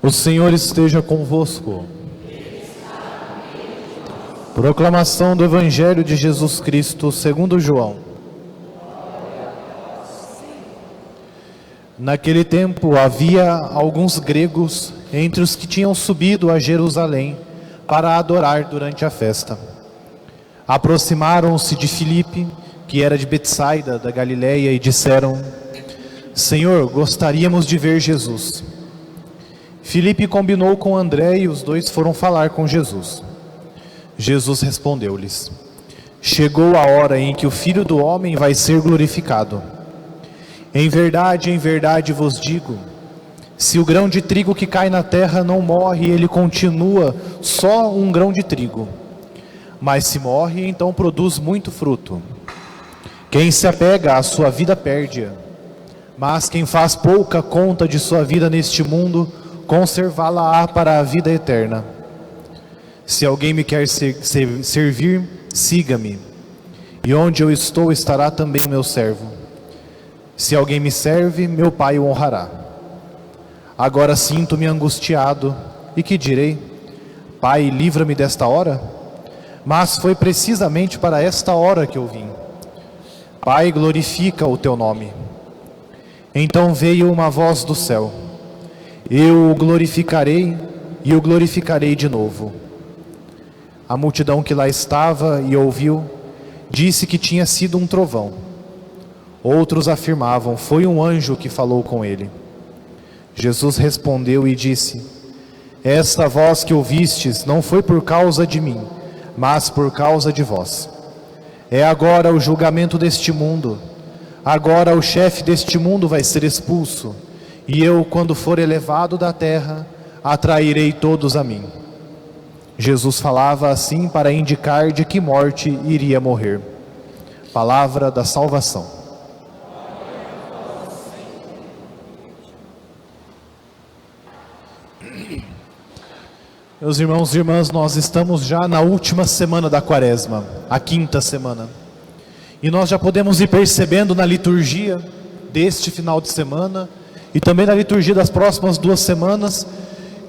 O Senhor esteja convosco. Proclamação do Evangelho de Jesus Cristo segundo João. Naquele tempo havia alguns gregos entre os que tinham subido a Jerusalém para adorar durante a festa. Aproximaram-se de Filipe, que era de Betsaida, da Galileia, e disseram: Senhor, gostaríamos de ver Jesus. Filipe combinou com André e os dois foram falar com Jesus. Jesus respondeu-lhes: Chegou a hora em que o Filho do Homem vai ser glorificado. Em verdade vos digo, se o grão de trigo que cai na terra não morre, ele continua só um grão de trigo. Mas se morre, então produz muito fruto. Quem se apega à sua vida perde-a, mas quem faz pouca conta de sua vida neste mundo, conservá-la-á para a vida eterna. Se alguém me quer servir, siga-me, e onde eu estou estará também o meu servo. Se alguém me serve, meu Pai o honrará. Agora sinto-me angustiado, e que direi? Pai, livra-me desta hora? Mas foi precisamente para esta hora que eu vim. Pai, glorifica o teu nome. Então veio uma voz do céu: Eu o glorificarei e o glorificarei de novo. A multidão que lá estava e ouviu, disse que tinha sido um trovão. Outros afirmavam: foi um anjo que falou com ele. Jesus respondeu e disse: Esta voz que ouvistes não foi por causa de mim, mas por causa de vós. É agora o julgamento deste mundo. Agora o chefe deste mundo vai ser expulso. E eu, quando for elevado da terra, atrairei todos a mim. Jesus falava assim para indicar de que morte iria morrer. Palavra da salvação. Meus irmãos e irmãs, nós estamos já na última semana da Quaresma, a quinta semana. E nós já podemos ir percebendo na liturgia deste final de semana e também na liturgia das próximas 2 semanas,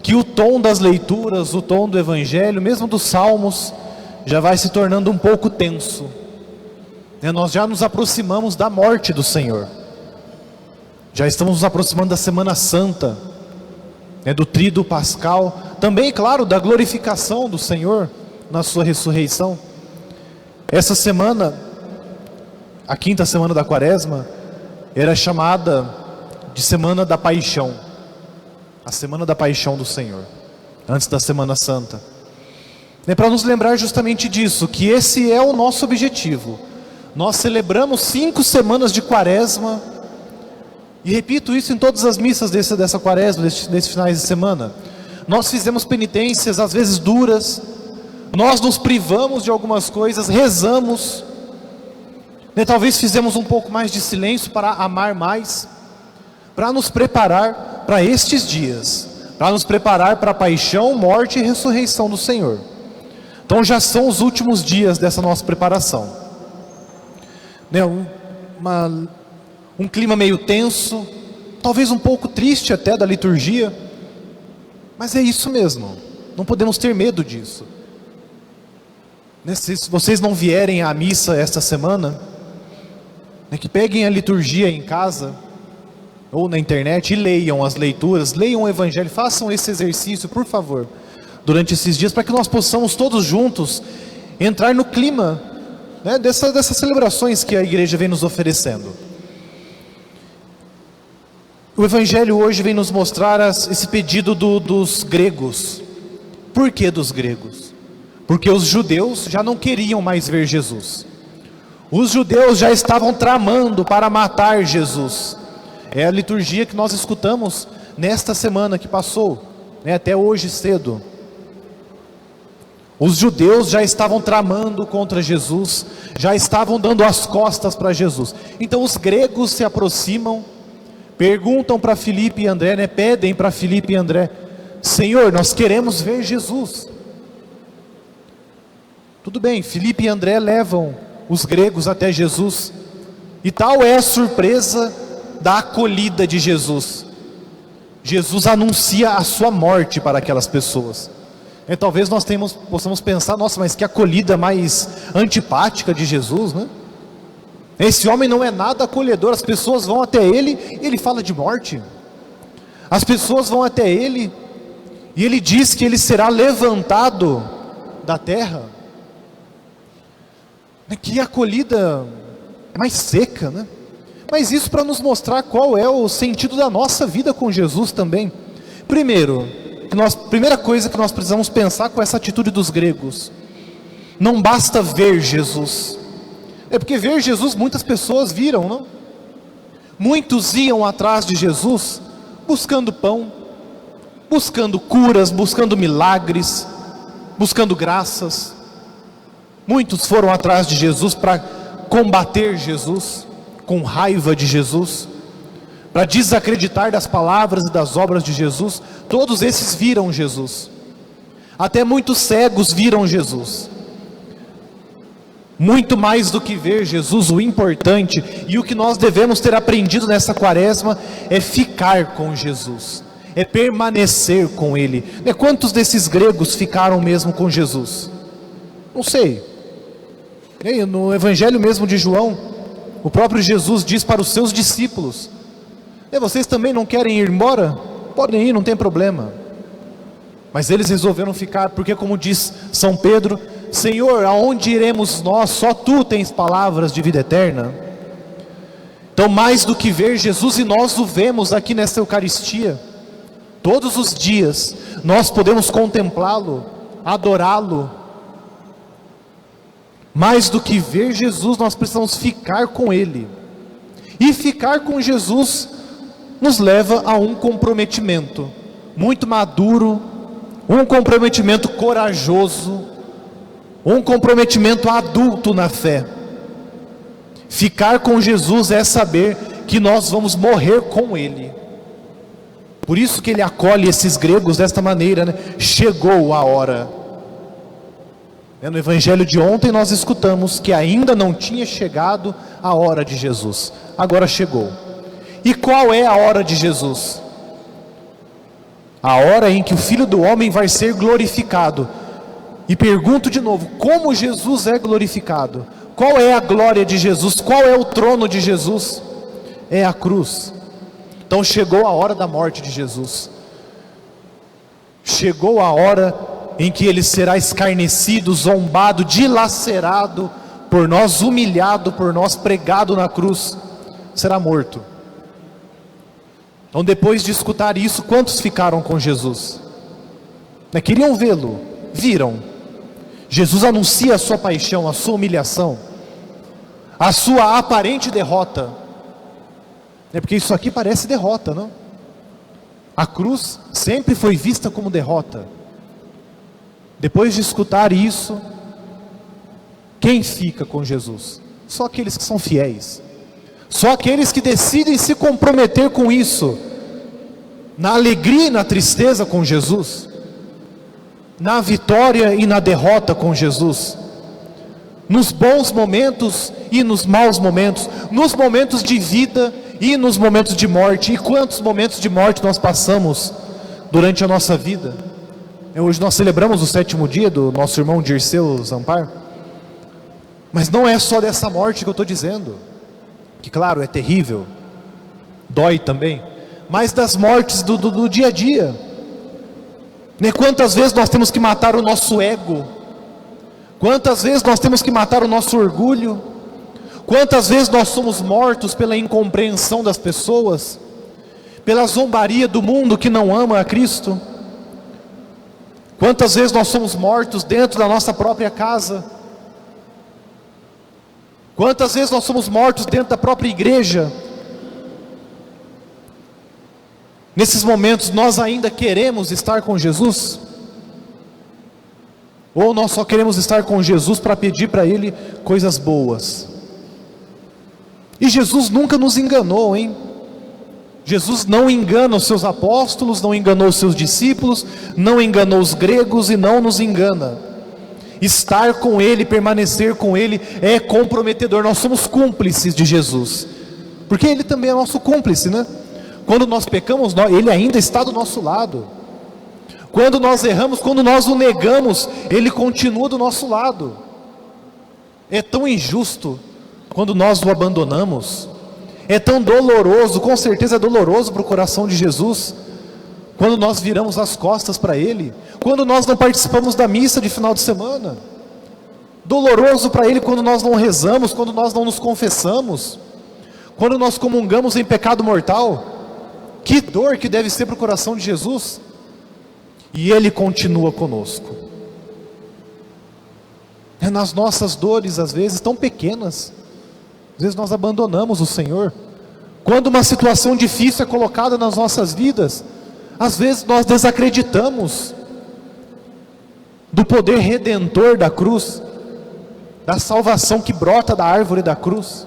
que o tom das leituras, o tom do Evangelho, mesmo dos Salmos, já vai se tornando um pouco tenso. Nós já nos aproximamos da morte do Senhor. Já estamos nos aproximando da Semana Santa, do Tríduo Pascal, também, claro, da glorificação do Senhor na sua ressurreição. Essa semana, a quinta semana da Quaresma, era chamada de Semana da Paixão, a Semana da Paixão do Senhor, antes da Semana Santa. É para nos lembrar justamente disso, que esse é o nosso objetivo. Nós celebramos 5 semanas de Quaresma, e repito isso em todas as missas dessa Quaresma, desses finais de semana. Nós fizemos penitências, às vezes duras, nós nos privamos de algumas coisas, rezamos, talvez fizemos um pouco mais de silêncio para amar mais, para nos preparar para estes dias, para nos preparar para a paixão, morte e ressurreição do Senhor. Então já são os últimos dias dessa nossa preparação. Um clima meio tenso, talvez um pouco triste até da liturgia, mas é isso mesmo, não podemos ter medo disso. Se vocês não vierem à missa esta semana, que peguem a liturgia em casa ou na internet e leiam as leituras, leiam o Evangelho, façam esse exercício, por favor, durante esses dias, para que nós possamos todos juntos entrar no clima dessas celebrações que a igreja vem nos oferecendo. O Evangelho hoje vem nos mostrar esse pedido dos gregos. Por que dos gregos? Porque os judeus já não queriam mais ver Jesus. Os judeus já estavam tramando para matar Jesus. É a liturgia que nós escutamos nesta semana que passou, até hoje cedo. Os judeus já estavam tramando contra Jesus, já estavam dando as costas para Jesus. Então os gregos se aproximam, perguntam para Filipe e André, pedem para Filipe e André: Senhor, nós queremos ver Jesus. Tudo bem, Filipe e André levam os gregos até Jesus, e tal é a surpresa da acolhida de Jesus. Jesus anuncia a sua morte para aquelas pessoas. E talvez nós possamos pensar, nossa, mas que acolhida mais antipática de Jesus, né? Esse homem não é nada acolhedor, as pessoas vão até ele e ele fala de morte. As pessoas vão até ele e ele diz que ele será levantado da terra. Que acolhida mais seca, né? Mas isso para nos mostrar qual é o sentido da nossa vida com Jesus também. Primeira coisa que nós precisamos pensar com essa atitude dos gregos: não basta ver Jesus. É porque ver Jesus muitas pessoas viram, não? Muitos iam atrás de Jesus buscando pão, buscando curas, buscando milagres, buscando graças. Muitos foram atrás de Jesus para combater Jesus, com raiva de Jesus, para desacreditar das palavras e das obras de Jesus. Todos esses viram Jesus. Até muitos cegos viram Jesus. Muito mais do que ver Jesus, o importante e o que nós devemos ter aprendido nessa quaresma é ficar com Jesus, é permanecer com Ele. Quantos desses gregos ficaram mesmo com Jesus? Não sei. No Evangelho mesmo de João, o próprio Jesus diz para os seus discípulos: vocês também não querem ir embora? Podem ir, não tem problema. Mas eles resolveram ficar, porque como diz São Pedro: Senhor, aonde iremos nós? Só Tu tens palavras de vida eterna. Então, mais do que ver Jesus, e nós o vemos aqui nesta Eucaristia, todos os dias, nós podemos contemplá-lo, adorá-lo. Mais do que ver Jesus, nós precisamos ficar com Ele. E ficar com Jesus nos leva a um comprometimento muito maduro, um comprometimento corajoso, um comprometimento adulto na fé. Ficar com Jesus é saber que nós vamos morrer com Ele. Por isso que Ele acolhe esses gregos desta maneira, né? Chegou a hora. No Evangelho de ontem nós escutamos que ainda não tinha chegado a hora de Jesus. Agora chegou. E qual é a hora de Jesus? A hora em que o Filho do Homem vai ser glorificado. E pergunto de novo: como Jesus é glorificado? Qual é a glória de Jesus? Qual é o trono de Jesus? É a cruz. Então chegou a hora da morte de Jesus. Chegou a hora em que Ele será escarnecido, zombado, dilacerado por nós, humilhado por nós, pregado na cruz. Será morto. Então, depois de escutar isso, quantos ficaram com Jesus? Queriam vê-lo, viram. Jesus anuncia a sua paixão, a sua humilhação, a sua aparente derrota. Porque isso aqui parece derrota, não? A cruz sempre foi vista como derrota. Depois de escutar isso, quem fica com Jesus? Só aqueles que são fiéis. Só aqueles que decidem se comprometer com isso, na alegria e na tristeza com Jesus, na vitória e na derrota com Jesus, nos bons momentos e nos maus momentos, nos momentos de vida e nos momentos de morte. E quantos momentos de morte nós passamos durante a nossa vida? Hoje nós celebramos o 7º dia do nosso irmão Dirceu Zampar, mas não é só dessa morte que eu estou dizendo, que claro, é terrível, dói também, mas das mortes do dia a dia. Quantas vezes nós temos que matar o nosso ego? Quantas vezes nós temos que matar o nosso orgulho? Quantas vezes nós somos mortos pela incompreensão das pessoas, pela zombaria do mundo que não ama a Cristo? Quantas vezes nós somos mortos dentro da nossa própria casa? Quantas vezes nós somos mortos dentro da própria igreja? Nesses momentos nós ainda queremos estar com Jesus? Ou nós só queremos estar com Jesus para pedir para Ele coisas boas? E Jesus nunca nos enganou, hein? Jesus não engana os seus apóstolos, não enganou os seus discípulos, não enganou os gregos e não nos engana. Estar com Ele, permanecer com Ele é comprometedor. Nós somos cúmplices de Jesus, porque Ele também é nosso cúmplice, né? Quando nós pecamos, Ele ainda está do nosso lado. Quando nós erramos, quando nós o negamos, Ele continua do nosso lado. É tão injusto quando nós o abandonamos. É tão doloroso, com certeza é doloroso para o coração de Jesus, quando nós viramos as costas para Ele, quando nós não participamos da missa de final de semana. Doloroso para Ele quando nós não rezamos, quando nós não nos confessamos, quando nós comungamos em pecado mortal. Que dor que deve ser para o coração de Jesus. E Ele continua conosco. É nas nossas dores, às vezes tão pequenas, às vezes nós abandonamos o Senhor. Quando uma situação difícil é colocada nas nossas vidas, às vezes nós desacreditamos do poder redentor da cruz, da salvação que brota da árvore da cruz.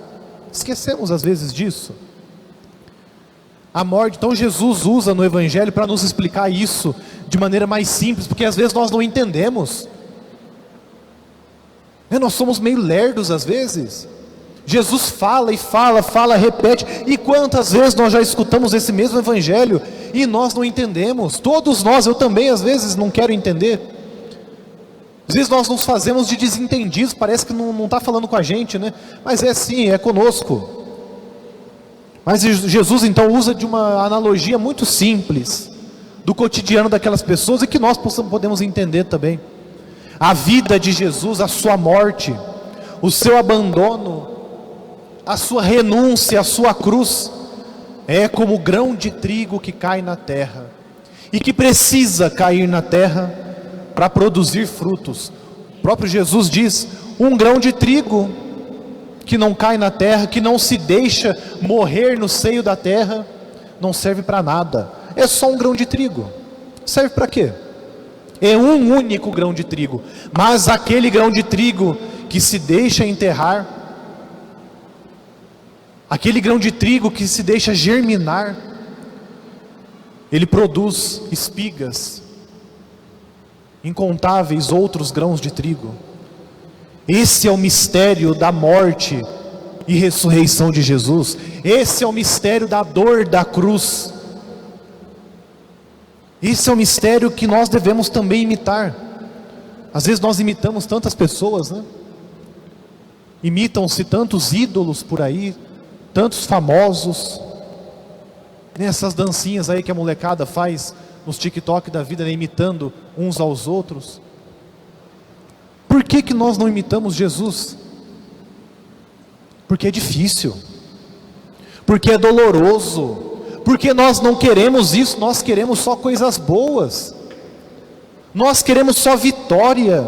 Esquecemos às vezes disso. A morte, então Jesus usa no Evangelho para nos explicar isso de maneira mais simples, porque às vezes nós não entendemos. Nós somos meio lerdos às vezes. Jesus fala e fala, repete, e quantas vezes nós já escutamos esse mesmo Evangelho e nós não entendemos? Todos nós, eu também às vezes não quero entender. Às vezes nós nos fazemos de desentendidos, parece que não está falando com a gente, né? Mas é sim, é conosco. Mas Jesus então usa de uma analogia muito simples do cotidiano daquelas pessoas e que nós podemos entender também. A vida de Jesus, a sua morte, o seu abandono, a sua renúncia, a sua cruz, é como o grão de trigo que cai na terra e que precisa cair na terra para produzir frutos. O próprio Jesus diz: um grão de trigo que não cai na terra, que não se deixa morrer no seio da terra, não serve para nada. É só um grão de trigo. Serve para quê? É um único grão de trigo. Mas aquele grão de trigo que se deixa enterrar, aquele grão de trigo que se deixa germinar, ele produz espigas, incontáveis outros grãos de trigo. Esse é o mistério da morte e ressurreição de Jesus. Esse é o mistério da dor da cruz. Esse é o mistério que nós devemos também imitar. Às vezes nós imitamos tantas pessoas, né? Imitam-se tantos ídolos por aí, tantos famosos, nessas dancinhas aí que a molecada faz nos TikTok da vida, né? Imitando uns aos outros. Por que nós não imitamos Jesus? Porque é difícil, porque é doloroso, porque nós não queremos isso, nós queremos só coisas boas, nós queremos só vitória,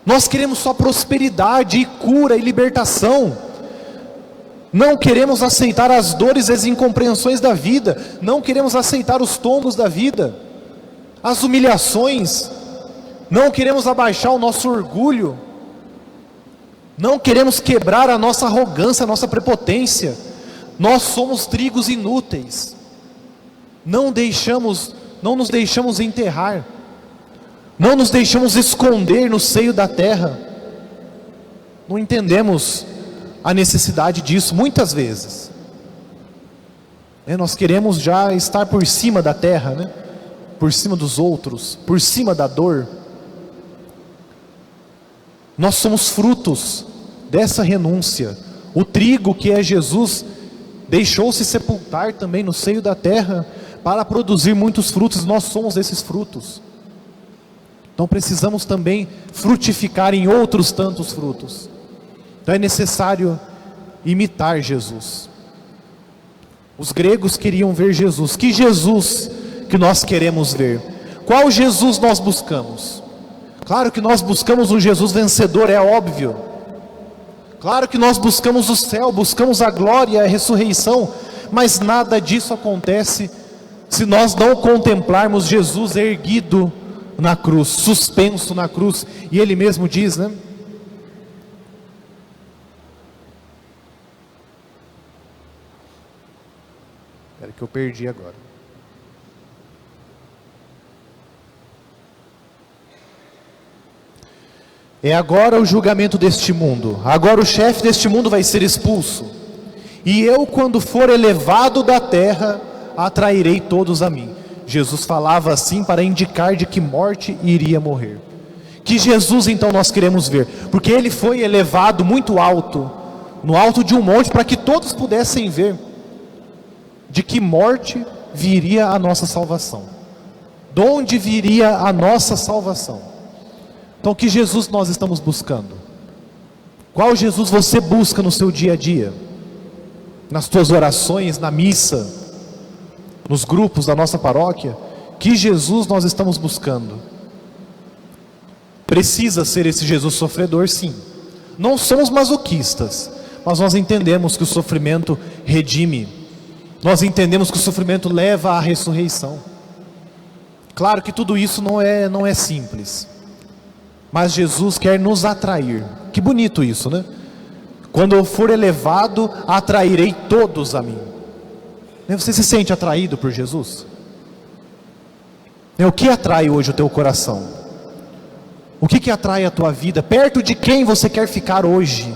nós queremos só prosperidade e cura e libertação. Não queremos aceitar as dores e as incompreensões da vida, não queremos aceitar os tombos da vida, as humilhações, não queremos abaixar o nosso orgulho, não queremos quebrar a nossa arrogância, a nossa prepotência. Nós somos trigos inúteis, não nos deixamos enterrar, não nos deixamos esconder no seio da terra. Não entendemos a necessidade disso muitas vezes. Nós queremos já estar por cima da terra, né? Por cima dos outros, por cima da dor. Nós somos frutos dessa renúncia. O trigo que é Jesus deixou-se sepultar também no seio da terra para produzir muitos frutos. Nós somos esses frutos. Então precisamos também frutificar em outros tantos frutos. Então é necessário imitar Jesus. Os gregos queriam ver Jesus. Que Jesus que nós queremos ver? Qual Jesus nós buscamos? Claro que nós buscamos um Jesus vencedor, é óbvio. Claro que nós buscamos o céu, buscamos a glória, a ressurreição, mas nada disso acontece se nós não contemplarmos Jesus erguido na cruz, suspenso na cruz. E Ele mesmo diz, né? Espera que eu perdi agora. É agora o julgamento deste mundo. Agora o chefe deste mundo vai ser expulso. E eu, quando for elevado da terra, atrairei todos a mim. Jesus falava assim para indicar de que morte iria morrer. Que Jesus então nós queremos ver, porque ele foi elevado muito alto, no alto de um monte, para que todos pudessem ver de que morte viria a nossa salvação, de onde viria a nossa salvação. Então, que Jesus nós estamos buscando? Qual Jesus você busca no seu dia a dia? Nas tuas orações, na missa, nos grupos da nossa paróquia? Que Jesus nós estamos buscando? Precisa ser esse Jesus sofredor, sim. Não somos masoquistas, mas nós entendemos que o sofrimento redime. Nós entendemos que o sofrimento leva à ressurreição. Claro que tudo isso não é simples, mas Jesus quer nos atrair. Que bonito isso, né? Quando eu for elevado, atrairei todos a mim. Você se sente atraído por Jesus? O que atrai hoje o teu coração? O que atrai a tua vida? Perto de quem você quer ficar hoje?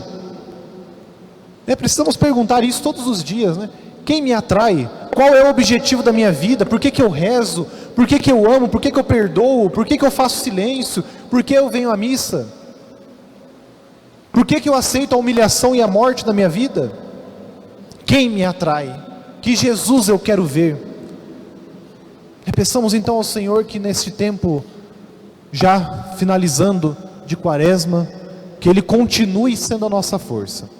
Precisamos perguntar isso todos os dias, né? Quem me atrai? Qual é o objetivo da minha vida? Por que eu rezo? Por que eu amo? Por que eu perdoo? Por que eu faço silêncio? Por que eu venho à missa? Por que eu aceito a humilhação e a morte na minha vida? Quem me atrai? Que Jesus eu quero ver? Peçamos então ao Senhor que neste tempo, já finalizando de Quaresma, que Ele continue sendo a nossa força,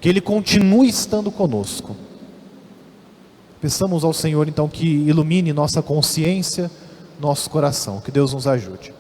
que Ele continue estando conosco. Peçamos ao Senhor então que ilumine nossa consciência, nosso coração. Que Deus nos ajude.